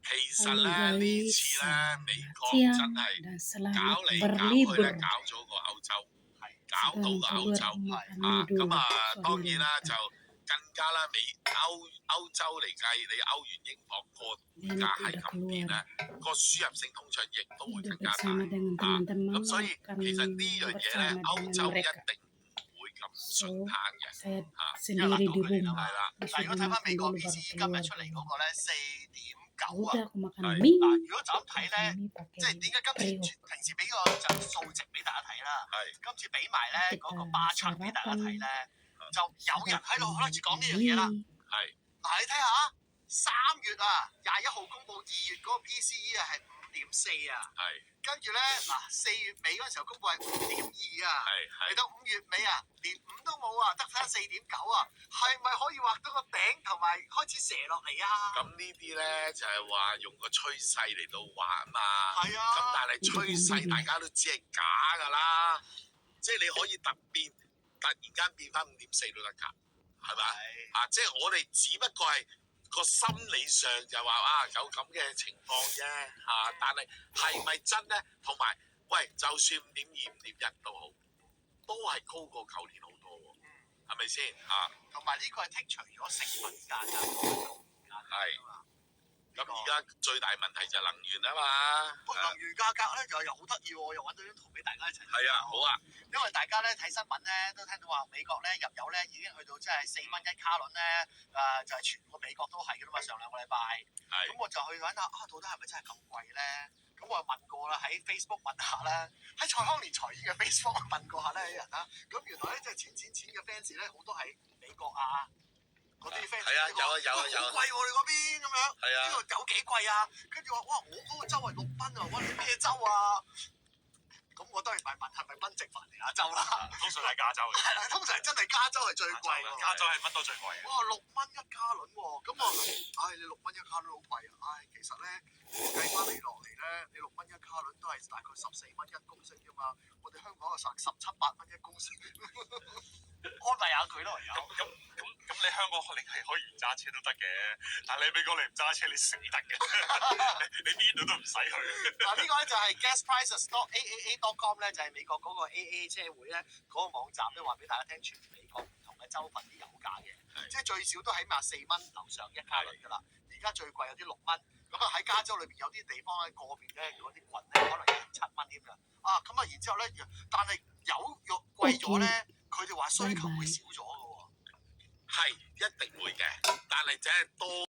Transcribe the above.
其實 Halo 咧呢 guys, 次咧美國 siang 真係 dan 搞 selamat 嚟搞去 berlibur. 咧，搞咗個歐洲，搞到 Sekarang 個歐 keluar 洲 makan 啊！咁 dulu 啊，當 sama 然啦，就 makan. 更加啦，歐洲嚟計，你歐元英鎊個 Dan 價 aku 係 udah 咁變 keluar 咧，個輸入性通脹亦都會 hidup 更加大 bersama dengan 啊！ teman-teman 咁所以 makan 其實呢樣嘢咧， bersama 歐 dengan 洲一 mereka. 定唔會咁順 So 攤嘅 saya 啊！ sendiri di 係 rumah 啦， disuruh 如果睇翻 makan 美國 dulu baru PCE 今 keluar 日出嚟嗰 rumah. 個咧4.9 啊， Udah aku makan 係 mie. 嗱，如果就咁睇咧， Mie 即係 pakai 點解今次 Oreo. 平時俾個就數值俾大家睇啦，係今次俾埋咧嗰個巴測俾大家睇咧，就有人喺度開始講呢樣嘢啦。 Mie. 係嗱，你睇下3月啊21號公佈2月嗰個 PCE 啊係5.4啊，係跟住咧嗱4月尾嗰陣時候公佈係5.2啊，嚟係到5月尾啊連5都冇啊，得翻4.9啊，係咪可以畫到個頂同埋開始射落嚟啊？咁呢啲咧就係話用個趨勢嚟到玩嘛。係啊，咁但係趨勢大家都知係假㗎啦，即係你可以突然間變翻5.4都得㗎，係咪？啊，即係我哋只不過係個心理上就話有咁嘅情況啫嚇，但係係咪真咧？同埋喂，就算5.2、5.1都好，都係高過舊年好多喎，係咪先嚇？同埋呢個係剔除咗食物價格係。咁而家最大問題就係能源啊嘛。能源價格咧又好得意喎，又揾到張圖俾大家一齊睇。係啊，好啊。因為大家咧睇新聞咧都聽到話美國咧入油咧已經去到即係4蚊1卡侖咧，就係全個美國都係㗎啦嘛。上2個禮拜，咁我就去揾下到底係咪真係咁貴咧？咁我問過啦，喺 Facebook 問下啦，喺蔡康年財演嘅 Facebook 問過下咧啲人啦。咁原來咧即係錢嘅 fans 咧好多喺美國啊。嗰啲 fans 係啊，有啊，好貴喎！你嗰邊咁樣，係啊，呢度有幾貴啊？跟住話哇，我嗰個州係6蚊啊！我你咩州啊？咁我當然咪問係咪賓夕凡尼亞州啦？通常係加州嘅。係啦，通常真係加州係最貴喎。加州係乜都最貴嘅。哇，6蚊1卡侖喎！咁我你6蚊1卡侖好貴啊！其實咧計翻你落嚟咧，你6蚊1卡侖都係大概14蚊1公升啫嘛。我哋香港係17、18蚊1公升。安慰下佢咯，唯有。咁你香港你係可以唔揸車都得嘅，但係你美國你唔揸車你死得嘅，你邊度都唔使去。嗱呢個咧就係 gasprices.aaa.com 咧，就係美國嗰個 AA 車會咧嗰個網站咧話俾大家聽，全美國唔同嘅州份啲油價嘅，即係最少都起碼4蚊樓上1卡侖㗎啦。而家最貴有啲6蚊，咁啊喺加州裏邊有啲地方咧個別咧嗰啲郡咧可能有7蚊添㗎。咁啊然之後咧，但係油肉貴咗咧。佢哋話需求會少咗嘅喎，係一定會嘅，但係即係多。